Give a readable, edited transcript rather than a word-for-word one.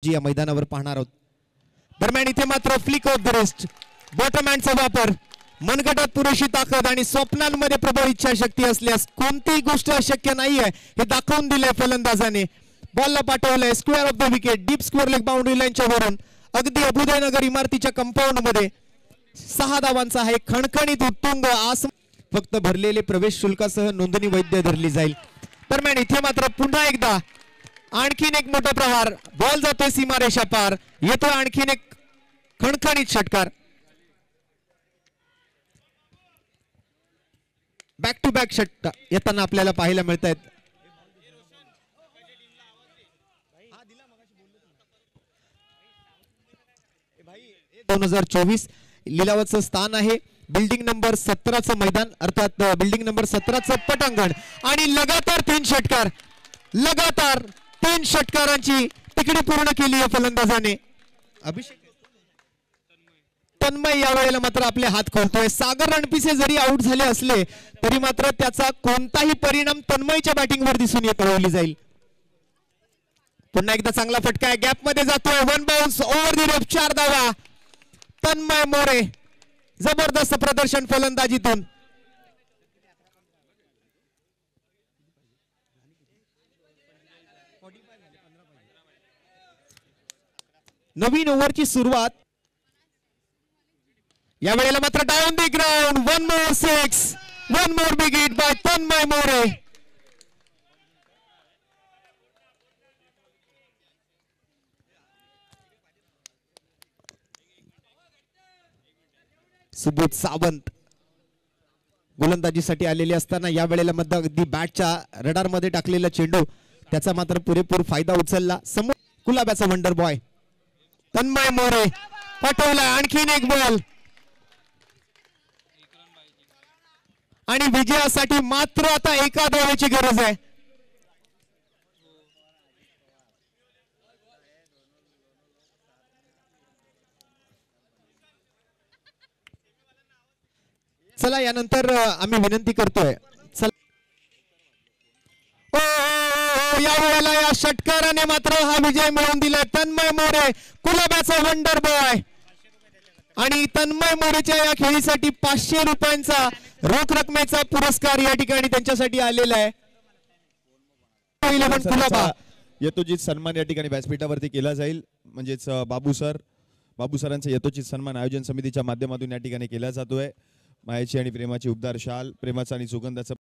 जी या मैदानावर पाहणार आहोत। दरम्यान इथे मात्र फ्लिक ऑफ द रिस्ट बॉटमहँडचा वापर, मनगटात पुरेशी ताकद आणि स्वप्नांमध्ये प्रबळ इच्छाशक्ती असल्यास कोणतीही गोष्ट अशक्य नाहीये हे दाखवून दिले फलंदाजाने। बॉलला पाठवलंय square off the wicket, deep square leg boundary लाईनच्या वरून अगदी अभुदयनगर इमारतीच्या कंपाऊंड मध्ये 6 धावांचा हा एक खणखणीत उत्तुंग आस फक्त भरलेले प्रवेश शुल्कासह नोंदणी वैध धरली जाईल। दरम्यान इथे मात्र पुन्हा एकदा आणखीन एक मोठा प्रहार, बॉल जातोय सीमारेषा पार, येतोय आणखीन एक खणखणीत षटकार। बॅक टू बॅक षटकार येताना आपल्याला पाहायला मिळत आहेत। 2024 लिलावाचं स्थान आहे बिल्डिंग नंबर 17चं मैदान, अर्थात बिल्डिंग नंबर 17चं पटांगण आणि लगातार 3 षटकार, लगातार 3 षटकारांची तिकडी पूर्ण केली आहे फलंदाजाने। अभिषेक तन्मय यावेळेला मात्र आपले हात खोलतोय। सागर रणपिसे जरी आउट झाले असले तरी मात्र त्याचा कोणताही परिणाम तन्मयच्या बॅटिंगवर दिसून येत जाईल। पुन्हा एकदा चांगला फटका आहे, गॅप मध्ये जातोय, one bounce over the rough, 4 धावा। तन्मय मोरे जबरदस्त प्रदर्शन फलंदाजीतून। नवीन ओव्हरची सुरुवात, यावेळेला मात्र down the ground, 1 more 6, 1 more big hit by Tanmay More. Subodh Sawant गोलंदाजीसाठी आलेले असताना यावेळेला मध्ये अगदी बॅटच्या रडार मध्ये टाकलेला चेंडू त्याचा मात्र पुरेपूर फायदा उचलला। समोर कुलाब्याचा वंडर बॉय तन्मय मोरे पाठवला आणखीन एक बॉल आणि विजयासाठी मात्र आता एका धावेची गरज आहे। चला यानंतर आम्ही विनंती करतोय, यावेळेला या षटकाराने मात्र हा विजय मिळवून दिलाय तन्मय मोरे, कुलाब्याचा वंडर बॉय। आणि तन्मय मोरेच्या या खेळीसाठी 500 रुपयांचा रोख रकमेचा पुरस्कार या ठिकाणी त्यांच्यासाठी आलेला आहे। यथोचित सन्मान या ठिकाणी व्यासपीठावरती केला जाईल, म्हणजेच बाबू सरांचा यथोचित सन्मान आयोजन समितीच्या माध्यमातून या ठिकाणी केला जातोय। मायाची आणि प्रेमाची उबदार शाल, प्रेमाचा आणि सुगंधाचा